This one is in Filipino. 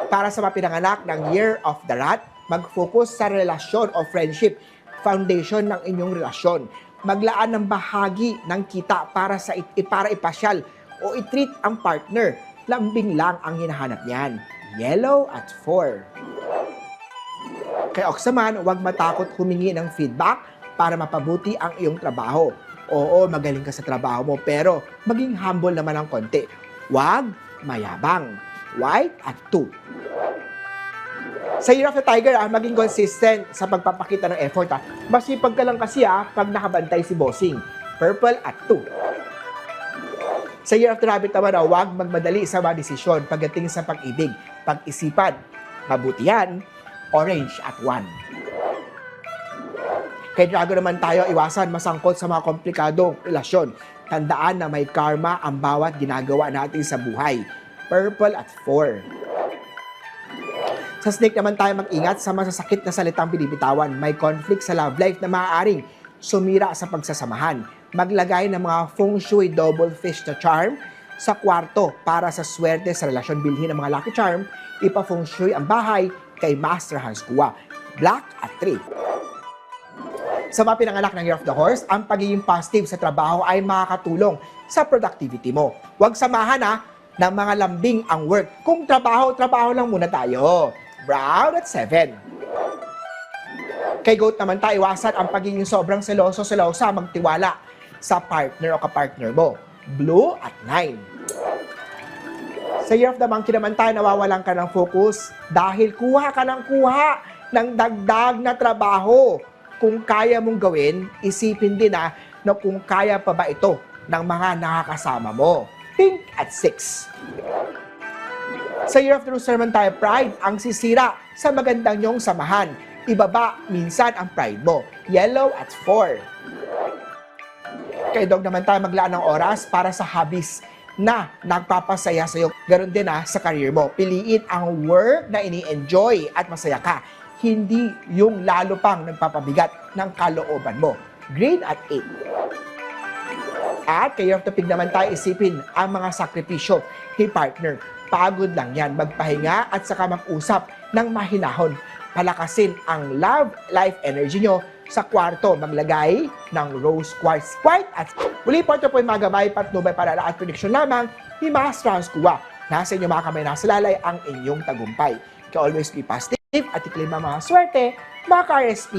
Para sa mapinanganak ng Year of the Rat, mag-focus sa relasyon o friendship, foundation ng inyong relasyon. Maglaan ng bahagi ng kita para ipasyal o i-treat ang partner. Lambing lang ang hinahanap niyan. Yellow at 4. Kay Ox naman, huwag matakot humingi ng feedback para mapabuti ang iyong trabaho. Oo, magaling ka sa trabaho mo, pero maging humble naman ng konti. Huwag mayabang. White at 2. Sa Year of the Tiger, maging consistent sa pagpapakita ng effort. Masipag ka lang kasi pag nakabantay si bossing. Purple at 2. Sa Year of the Rabbit naman, huwag magmadali sa mga desisyon pagdating sa pag-ibig. Pag-isipan, mabuti yan. Orange at 1. Kay Dragon naman tayo, iwasan masangkot sa mga komplikadong relasyon. Tandaan na may karma ang bawat ginagawa natin sa buhay. Purple at 4. Sa Snake naman tayo mag-ingat sa masasakit na salitang binibitawan. May conflict sa love life na maaaring sumira sa pagsasamahan. Maglagay ng mga feng shui double fish na charm sa kwarto para sa swerte sa relasyon. Bilhin ng mga lucky charm, ipa-feng shui ang bahay kay Master Hans Kua. Black at 3. Sa mga pinanganak ng Year of the Horse, ang pagiging positive sa trabaho ay makakatulong sa productivity mo. Huwag samahan ng mga lambing ang work. Kung trabaho lang muna tayo. Brown at 7. Kay Goat naman tayo, iwasan ang pagiging sobrang selosa magtiwala sa partner o kapartner mo. Blue at 9. Sa Year of the Monkey naman tayo, nawawalan ka ng focus dahil kuha ka ng dagdag na trabaho. Kung kaya mong gawin, isipin din na kung kaya pa ba ito ng mga nakakasama mo. Pink at 6. Sa Year of the Rooster naman tayo, pride ang sisira sa magandang nyong samahan. Ibaba minsan ang pride mo. Yellow at 4. Kay Dog naman tayo, maglaan ng oras para sa hobbies na nagpapasaya sa iyo. Ganon din sa career mo. Piliin ang work na ini-enjoy at masaya ka. Hindi yung lalo pang nagpapabigat ng kalooban mo. Green at 8. At kay Year of the Pig naman tayo, isipin ang mga sakripisyo ni partner. Pagod lang yan. Magpahinga at saka mag-usap ng mahinahon. Palakasin ang love life energy nyo sa kwarto. Maglagay ng rose quartz. White at muli po, ito po yung mga gabay patnubay para at prediction lamang ni Master Hans Kua. Nasa inyo mga kamay, nasa lalay ang inyong tagumpay. Kaya always be positive at i-claim ang mga swerte, mga ka-RSP.